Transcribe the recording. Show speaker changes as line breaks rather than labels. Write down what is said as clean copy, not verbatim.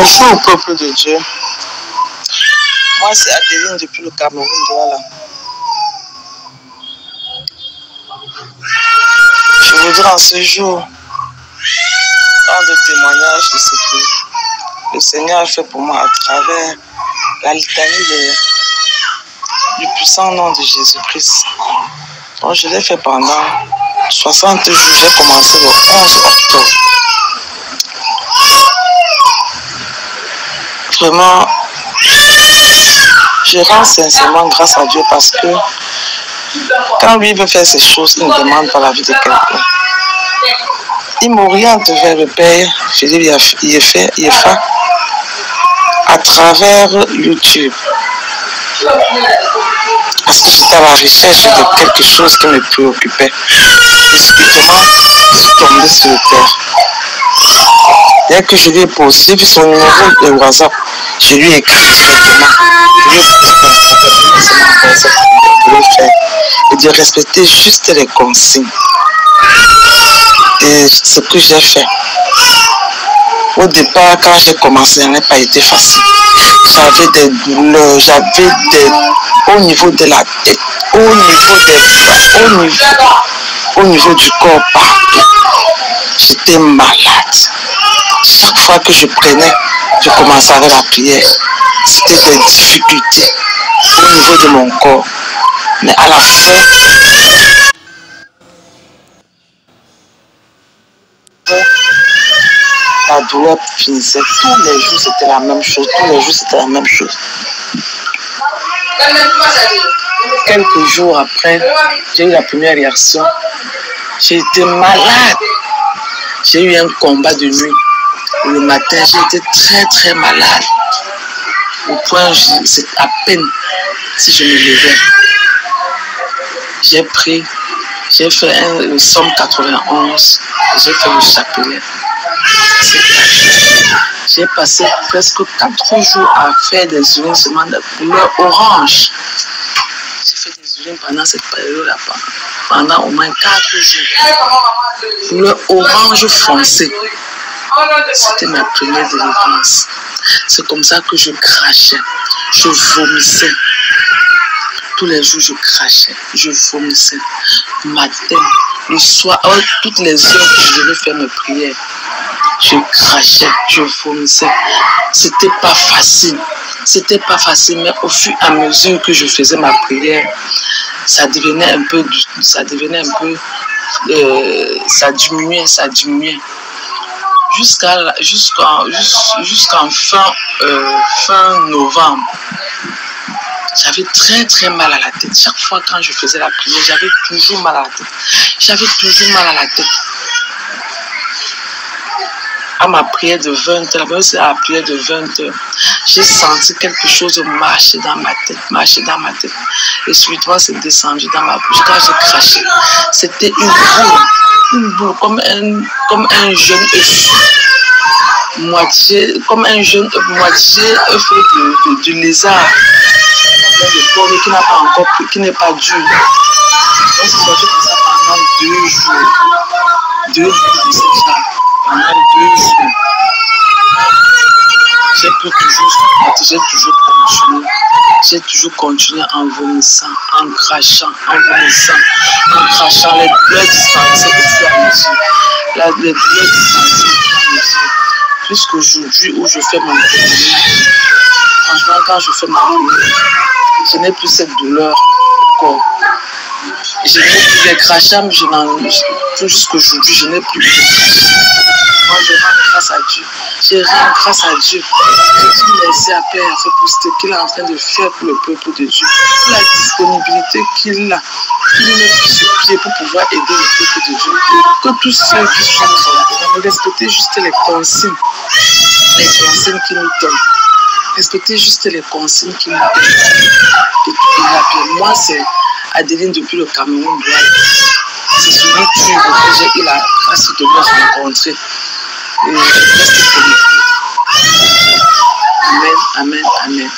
Bonjour au peuple de Dieu. Moi c'est Adeline depuis le Cameroun, voilà. Je voudrais en ce jour rendre témoignage de ce que le Seigneur a fait pour moi à travers la litanie du puissant nom de Jésus-Christ. Donc je l'ai fait pendant 60 jours, j'ai commencé le 11 octobre. Vraiment, je rends sincèrement grâce à Dieu parce que quand lui veut faire ces choses, il ne demande pas la vie de quelqu'un. Il m'oriente vers le Père Philippe Yefa à travers YouTube. Parce que j'étais à la recherche de quelque chose qui me préoccupait. Et subitement, je suis tombée sur le Père. Dès que je lui ai posé, j'ai vu son numéro de WhatsApp. Je lui ai écrit directement. Je lui ai posé de faire et de respecter juste les consignes. Et ce que j'ai fait. Au départ, quand j'ai commencé, ça n'a pas été facile. J'avais des douleurs, au niveau de la tête, au niveau des bras, au niveau du corps partout. J'étais malade. Chaque fois que je commençais avec la prière, c'était des difficultés au niveau de mon corps. Mais à la fin, la douleur finissait. Tous les jours, c'était la même chose. Quelques jours après, j'ai eu la première réaction. J'ai été malade. J'ai eu un combat de nuit. Le matin, j'étais très très malade. Au point, c'est à peine si je me levais. J'ai fait le Somme 91. J'ai fait le chapelet. J'ai passé presque 4 jours à faire des urines seulement de couleur orange. J'ai fait des urines pendant cette période-là, pendant au moins 4 jours. Couleur orange foncé. C'était ma première délivrance. C'est comme ça que je crachais, je vomissais. Tous les jours, je crachais, je vomissais. Le matin, le soir, toutes les heures que je devais faire mes prières, je crachais, je vomissais. C'était pas facile, mais au fur et à mesure que je faisais ma prière, ça diminuait. Jusqu'en fin novembre, j'avais très très mal à la tête. Chaque fois quand je faisais la prière, j'avais toujours mal à la tête. À ma prière de 20 heures, c'est à la prière de 20 heures, j'ai senti quelque chose marcher dans ma tête. Et subitement, c'est descendu dans ma bouche. Quand j'ai craché, c'était une boule, comme un jeune œuf. Moitié œuf de lézard. Qui n'est pas dur. On s'est sorti comme ça pendant 2 jours. 2 jours de ce genre. Pendant 2 jours. J'ai toujours continué en vomissant, en crachant. Les douleurs dispensaient au fur et à mesure. Jusqu'aujourd'hui où je fais mon témoignage. Franchement, quand je fais ma prière, je n'ai plus cette douleur au corps. Je n'ai plus les crachats, mais jusqu'aujourd'hui, je n'ai plus. Moi, je rends grâce à Dieu. J'ai dit merci à Père pour ce qu'il est en train de faire pour le peuple de Dieu. Pour la disponibilité qu'il a. Qu'il met sur pied pour pouvoir aider le peuple de Dieu. Que tous ceux qui sont dans son programme respectent juste les consignes qu'il nous donne. Respectez juste les consignes qu'il nous donne. Moi, c'est Adeline depuis le Cameroun. C'est sur YouTube que j'ai eu la grâce de me rencontrer. Et je reste connecté. Amen, amen, amen.